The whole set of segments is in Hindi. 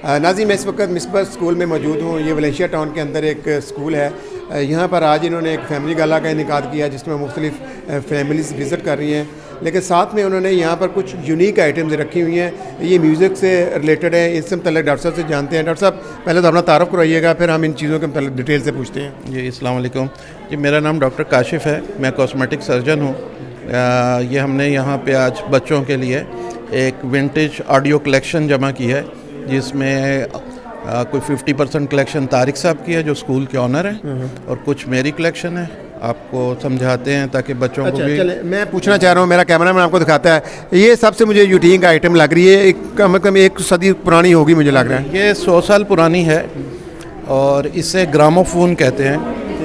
नाज़रीन, मैं इस वक्त मिसबा स्कूल में मौजूद हूँ। ये वलेंशिया टाउन के अंदर एक स्कूल है। यहाँ पर आज इन्होंने एक फैमिली गाला का इनेकाद किया जिसमें मुख्तलिफ फैमिलीज़ विज़िट कर रही हैं, लेकिन साथ में उन्होंने यहाँ पर कुछ यूनिक आइटम्स रखी हुई हैं। ये म्यूज़िक से रिलेटेड है। इससे मतलब डॉक्टर साहब से जानते हैं। डॉक्टर साहब, पहले तो अपना तारुफ करवाइएगा, फिर हम इन चीज़ों के मतलब डिटेल से पूछते हैं। जी, अस्सलाम वालेकुम जी। मेरा नाम डॉक्टर काशिफ़ है, मैं कॉस्मेटिक सर्जन हूँ। ये हमने यहाँ पे आज बच्चों के लिए एक विंटेज ऑडियो कलेक्शन जमा की है, जिसमें कोई 50% कलेक्शन तारिक साहब की है जो स्कूल के ऑनर हैं, और कुछ मेरी कलेक्शन है। आपको समझाते हैं ताकि बच्चों को भी। चले, मैं पूछना चाह रहा हूँ, मेरा कैमरामैन आपको दिखाता है। ये सबसे मुझे यूनिक आइटम लग रही है, कम से कम 1 सदी पुरानी होगी मुझे लग रहा है। ये 100 साल पुरानी है और इसे ग्रामोफोन कहते हैं।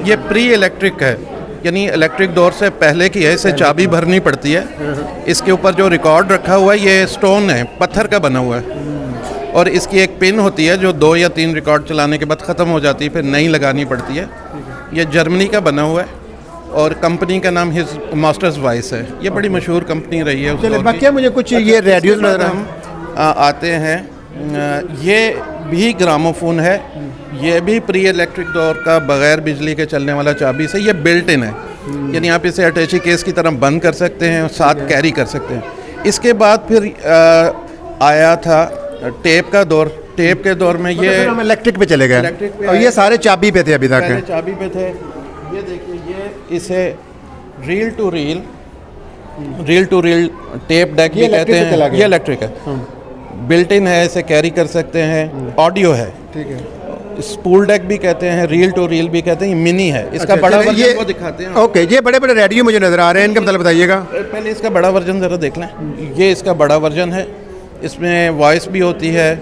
ये प्री इलेक्ट्रिक है, यानी इलेक्ट्रिक दौर से पहले की है। इसे चाबी भरनी पड़ती है। इसके ऊपर जो रिकॉर्ड रखा हुआ है ये स्टोन है, पत्थर का बना हुआ है, और इसकी एक पिन होती है जो 2 या 3 रिकॉर्ड चलाने के बाद ख़त्म हो जाती है, फिर नई लगानी पड़ती है। ये जर्मनी का बना हुआ है और कंपनी का नाम हिज मास्टर्स वॉइस है। ये बड़ी मशहूर कंपनी रही है। चलिए, बाकी मुझे कुछ ये रेडियोज नजर हम आते हैं। ये भी ग्रामोफोन है। ये भी प्री इलेक्ट्रिक दौर का, बग़ैर बिजली के चलने वाला चाबी से। ये बिल्ट इन है, यानी आप इसे अटैची केस की तरह बंद कर सकते हैं और साथ कैरी कर सकते हैं। इसके बाद फिर आया था टेप का दौर। टेप के दौर में ये हम इलेक्ट्रिक पे चले गए, और ये सारे चाबी पे थे अभी तक। पहले चाबी पे थे। ये देखिए, ये इसे reel to reel tape deck भी कहते हैं। ये इलेक्ट्रिक है, बिल्ट इन है, इसे कैरी कर सकते हैं। ऑडियो है, ठीक है। स्पूल डेक भी कहते हैं, रील टू रील भी कहते हैं। ये मिनी है। इसका बड़ा वर्जन वो दिखाते हैं। ओके, ये बड़े बड़े रेडियो मुझे नजर आ रहे हैं, इनका मतलब बताइएगा। पहले इसका बड़ा वर्जन ज़रा देख लें। ये इसका बड़ा वर्जन है, इसमें वॉइस भी होती है।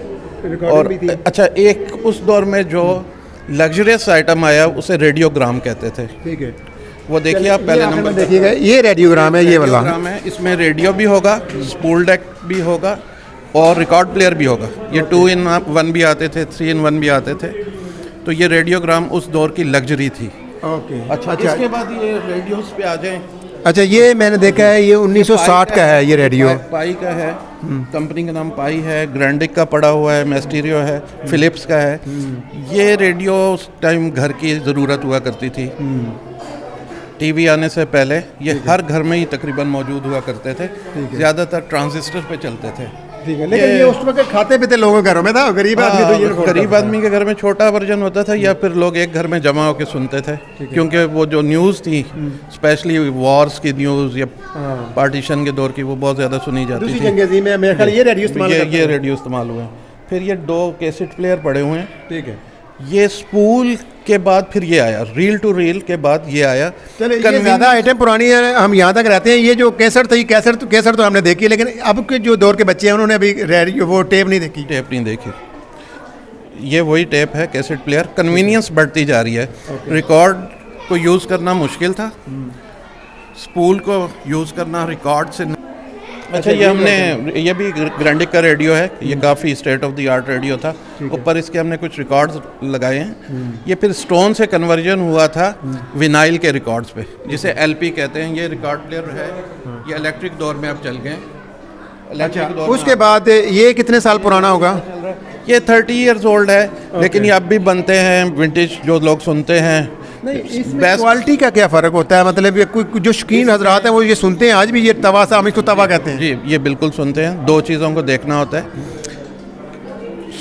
और अच्छा, एक उस दौर में जो लग्जरियस आइटम आया उसे रेडियोग्राम कहते थे। ठीक है, वो देखिए आप पहले नंबर देखिएगा। ये रेडियोग्राम है, ये वाला है। इसमें रेडियो भी होगा, स्पूल डेक भी होगा और रिकॉर्ड प्लेयर भी होगा। ये 2 in 1 भी आते थे, 3 in 1 भी आते थे। तो ये रेडियोग्राम उस दौर की लग्जरी थी। ओके, अच्छा, इसके बाद ये रेडियोस पे आ जाएं। अच्छा, ये मैंने देखा है, ये 1960 का है। ये रेडियो पाई का है, कंपनी का नाम पाई है। ग्रैंडिक का पड़ा हुआ है, मेस्टीरियो है, फिलिप्स का है। ये रेडियो उस टाइम घर की ज़रूरत हुआ करती थी। टीवी आने से पहले ये हर घर में ही तकरीबन मौजूद हुआ करते थे। ज़्यादातर ट्रांजिस्टर पे चलते थे। ठीक है, लेकिन ये उस वक्त खाते पे थे, लोगों के घरों में था। गरीब आदमी तो ये गरीब आदमी के घर में छोटा वर्जन होता था, या फिर लोग एक घर में जमा होकर सुनते थे, क्योंकि वो जो न्यूज़ थी, स्पेशली वॉर्स की न्यूज़ या पार्टीशन के दौर की, वो बहुत ज़्यादा सुनी जाती थी। ये रेडियो इस्तेमाल हुए। फिर ये 2 कैसेट प्लेयर पड़े हुए हैं। ठीक है। ये स्पूल के बाद फिर ये आया, रील टू रील के बाद ये आया। चलिए, ये ज़्यादा आइटम पुरानी है, हम यहाँ तक रहते हैं। ये जो कैसेट थी, कैसेट तो हमने देखी, लेकिन अब के जो दौर के बच्चे हैं उन्होंने अभी रेडियो वो टेप नहीं देखी। ये वही टेप है, कैसेट प्लेयर। कन्वीनियंस बढ़ती जा रही है। रिकॉर्ड को यूज़ करना मुश्किल था, स्पूल को यूज़ करना रिकॉर्ड से। अच्छा, ये भी ग्रैंडिक का रेडियो है। ये काफ़ी state of the art radio था। ऊपर इसके हमने कुछ रिकॉर्ड्स लगाए हैं। ये फिर स्टोन से कन्वर्जन हुआ था विनाइल के रिकॉर्ड्स पे, जिसे LP कहते हैं। ये रिकॉर्ड प्लेयर है, ये इलेक्ट्रिक दौर में अब चल गए। उसके बाद ये कितने साल पुराना होगा? ये 30 years ओल्ड है, लेकिन ये अब भी बनते हैं, विंटेज जो लोग सुनते हैं। इसमें क्वालिटी का क्या फ़र्क होता है? मतलब ये कोई जो शौकीन हजरात हैं वो ये सुनते हैं आज भी, ये तवा सा, हम इसको तवा कहते हैं। जी, ये बिल्कुल सुनते हैं। 2 चीज़ों को देखना होता है।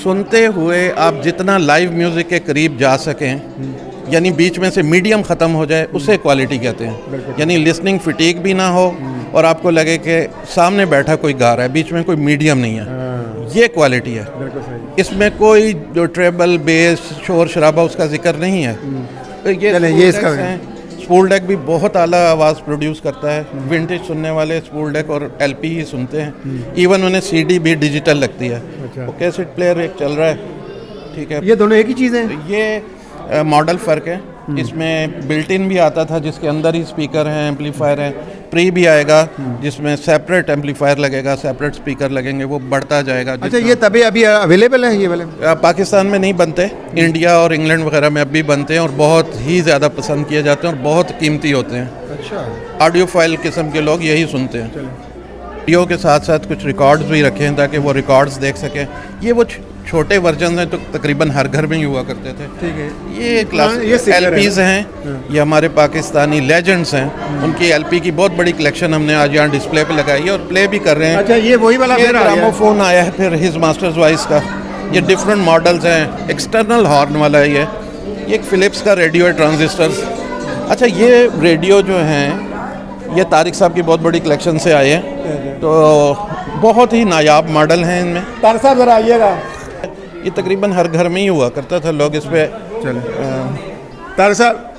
सुनते हुए आप जितना लाइव म्यूज़िक के करीब जा सकें, यानी बीच में से मीडियम ख़त्म हो जाए, उसे क्वालिटी कहते हैं। यानी लिसनिंग फिटीक भी ना हो और आपको लगे कि सामने बैठा कोई गा रहा है, बीच में कोई मीडियम नहीं है। ये क्वालिटी है। इसमें कोई जो ट्रेबल, बेस, शोर शराबा, उसका जिक्र नहीं है। ये इसका स्पूल डेक भी बहुत आला आवाज़ प्रोड्यूस करता है। विंटेज सुनने वाले स्पूल डेक और LP ही सुनते हैं। इवन उन्हें CD भी डिजिटल लगती है। वो कैसेट प्लेयर एक चल रहा है। ठीक है, ये दोनों एक ही चीज़ है। ये मॉडल फ़र्क है। इसमें बिल्ट इन भी आता था, जिसके अंदर ही स्पीकर हैं, एम्पलीफायर हैं। प्री भी आएगा, जिसमें सेपरेट एम्पलीफायर लगेगा, सेपरेट स्पीकर लगेंगे, वो बढ़ता जाएगा। अच्छा, ये तभी अभी अवेलेबल है? ये वाले पाकिस्तान में नहीं बनते, इंडिया और इंग्लैंड वगैरह में अभी बनते हैं, और बहुत ही ज़्यादा पसंद किए जाते हैं और बहुत कीमती होते हैं। अच्छा, ऑडियो फाइल किस्म के लोग यही सुनते हैं। वीडियो के साथ साथ कुछ रिकॉर्ड्स भी रखे हैं ताकि वो रिकॉर्ड्स देख सकें। ये वो छोटे वर्जन हैं तो तकरीबन हर घर में ही हुआ करते थे। ठीक है। ये क्लास ये सिंगर है। एलपीज़ हैं, ये हमारे पाकिस्तानी लेजेंड्स हैं, उनकी एलपी की बहुत बड़ी कलेक्शन हमने आज यहाँ डिस्प्ले पे लगाई है और प्ले भी कर रहे हैं। अच्छा, ये वही वाला ये फिर आ गया। ग्रामोफोन आया है फिर हिज मास्टर्स वॉइस का। ये डिफरेंट मॉडल्स हैं, एक्सटर्नल हॉर्न वाला है ये एक फ़िलिप्स का रेडियो है, ट्रांजिस्टर्स। अच्छा, ये रेडियो जो हैं ये तारिक साहब की बहुत बड़ी कलेक्शन से आए हैं, तो बहुत ही नायाब मॉडल हैं इनमें। तारिक साहब जरा आइएगा। ये तकरीबन हर घर में ही हुआ करता था, लोग इस पे चले तारिक साहब,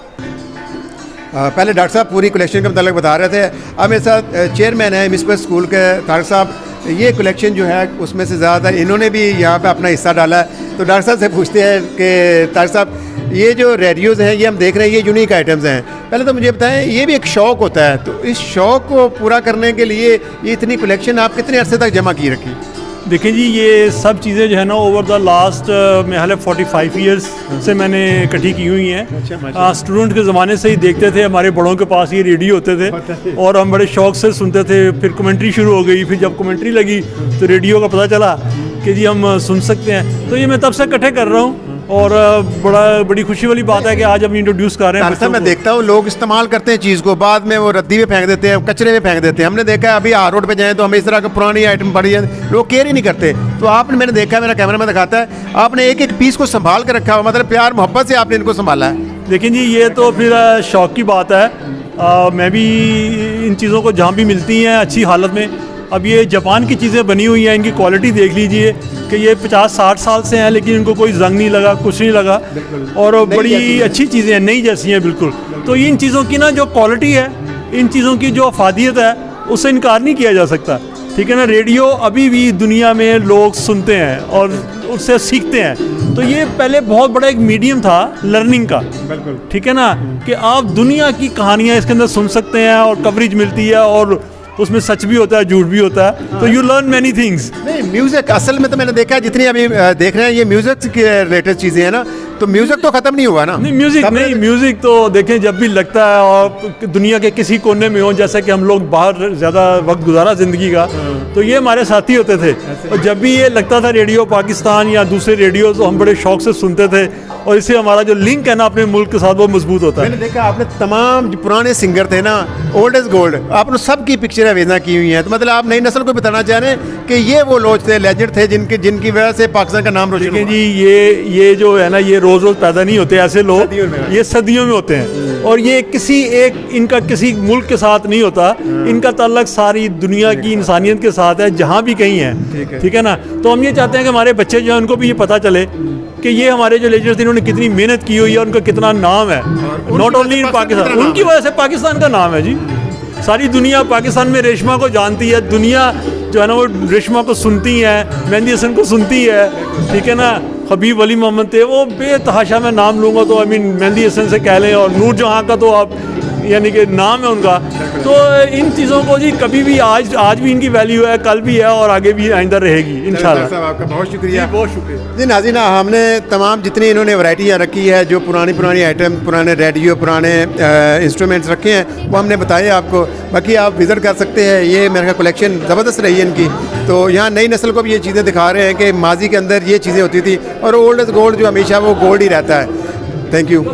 पहले डॉक्टर साहब पूरी कलेक्शन के मतलब बता रहे थे। अब मेरे साथ चेयरमैन है मिसबा स्कूल के तारिक साहब। ये कलेक्शन जो है उसमें से ज़्यादा इन्होंने भी यहाँ पे अपना हिस्सा डाला है। तो डॉक्टर साहब से पूछते हैं कि तारिक साहब, ये जो रेडियोज़ हैं ये हम देख रहे हैं, ये यूनिक आइटम्स हैं। पहले तो मुझे बताएं, ये भी एक शौक़ होता है, तो इस शौक़ को पूरा करने के लिए ये इतनी कलेक्शन आप कितने अरसे तक जमा की रखी? देखिए जी, ये सब चीज़ें जो है ना ओवर द लास्ट मेरे ख्याल 45 ईयर्स से मैंने इकट्ठी की हुई हैं। स्टूडेंट के ज़माने से ही देखते थे, हमारे बड़ों के पास ये रेडियो होते थे और हम बड़े शौक़ से सुनते थे। फिर कमेंट्री शुरू हो गई, फिर जब कमेंट्री लगी तो रेडियो का पता चला कि जी हम सुन सकते हैं। तो ये मैं तब से इकट्ठे कर रहा हूँ और बड़ी खुशी वाली बात है कि आज हम इंट्रोड्यूस कर रहे हैं। मैं देखता हूँ लोग इस्तेमाल करते हैं चीज़ को, बाद में वो रद्दी में फेंक देते हैं, कचरे में फेंक देते हैं। हमने देखा है अभी आर रोड पे जाएं तो हमें इस तरह की पुरानी आइटम पड़ी है, लोग केयर ही नहीं करते। तो आपने, मैंने देखा है, मेरा कैमरा में दिखाता है, आपने एक एक पीस को संभाल कर रखा हुआ, मतलब प्यार मोहब्बत से आपने इनको संभाला है। लेकिन जी ये तो फिर शौक़ की बात है। मैं भी इन चीज़ों को जहाँ भी मिलती हैं अच्छी हालत में, अब ये जापान की चीज़ें बनी हुई हैं, इनकी क्वालिटी देख लीजिए कि ये 50-60 साल से हैं लेकिन इनको कोई जंग नहीं लगा, कुछ नहीं लगा और बड़ी अच्छी चीज़ें हैं, नई जैसी हैं बिल्कुल। तो इन चीज़ों की ना जो क्वालिटी है, इन चीज़ों की जो अफादियत है, उससे इनकार नहीं किया जा सकता। ठीक है ना, रेडियो अभी भी दुनिया में लोग सुनते हैं और उससे सीखते हैं। तो ये पहले बहुत बड़ा एक मीडियम था लर्निंग का, ठीक है ना, कि आप दुनिया की कहानियाँ इसके अंदर सुन सकते हैं और कवरेज मिलती है और उसमें सच भी होता है, झूठ भी होता है। तो यू लर्न मैनी थिंग्स। नहीं, म्यूज़िक असल में तो मैंने देखा है, जितनी अभी देख रहे हैं ये म्यूज़िक के रिलेटेड चीज़ें हैं ना, तो म्यूज़िक तो ख़त्म नहीं हुआ ना। नहीं, म्यूज़िक तो देखें जब भी लगता है और दुनिया के किसी कोने में हो, जैसा कि हम लोग बाहर ज़्यादा वक्त गुजारा ज़िंदगी का, तो ये हमारे साथी होते थे और जब भी ये लगता था रेडियो पाकिस्तान या दूसरे रेडियो, तो हम बड़े शौक़ से सुनते थे और इससे हमारा जो लिंक है ना अपने मुल्क के साथ वो मजबूत होता है। मैंने देखा आपने तमाम जो पुराने सिंगर थे ना, ओल्ड इज गोल्ड, आपने सबकी पिक्चरें भेजना की हुई हैं। तो मतलब आप नई नस्ल को बताना चाह रहे हैं कि ये वो लोग थे, लेजेंड थे, जिनकी वजह से पाकिस्तान का नाम रोशन हुआ। जी, ये जो है ना, ये रोज़ रोज़ पैदा नहीं होते ऐसे लोग, ये सदियों में होते हैं और ये किसी एक, इनका किसी मुल्क के साथ नहीं होता, इनका ताल्लुक सारी दुनिया की इंसानियत के साथ है, जहाँ भी कहीं है। ठीक है ना, तो हम ये चाहते हैं कि हमारे बच्चे जो हैं उनको भी ये पता चले कि ये हमारे जो लेजेंड्स थे इन्होंने कितनी मेहनत की हुई है, उनका कितना नाम है, नॉट ओनली इन पाकिस्तान, उनकी वजह से पाकिस्तान का नाम है जी। सारी दुनिया पाकिस्तान में रेशमा को जानती है, दुनिया जो है ना वो रेशमा को सुनती है, मेहंदी हसन को सुनती है, ठीक है ना, हबीब अली मोहम्मद थे, वो बेतहाशा मैं नाम लूँगा तो आई मीन मेहंदी हसन से कह लें, और नूर जहाँ का तो आप यानी कि नाम है उनका। तो इन चीज़ों को जी कभी भी आज भी इनकी वैल्यू है, कल भी है और आगे भी आइंदा रहेगी इंशाल्लाह। साहब आपका बहुत शुक्रिया। बहुत शुक्रिया जी। नाज़रीन, हमने तमाम जितनी इन्होंने वैरायटी रखी है, जो पुरानी आइटम, पुराने रेडियो, पुराने इंस्ट्रूमेंट्स रखे हैं, वो हमने बताए आपको। बाकी आप विज़िट कर सकते हैं, ये मेरे ख्याल कलेक्शन ज़बरदस्त रही है इनकी। तो यहाँ नई नस्ल को भी ये चीज़ें दिखा रहे हैं कि माजी के अंदर ये चीज़ें होती थी और ओल्ड इज़ गोल्ड जो हमेशा वो गोल्ड ही रहता है। Thank you.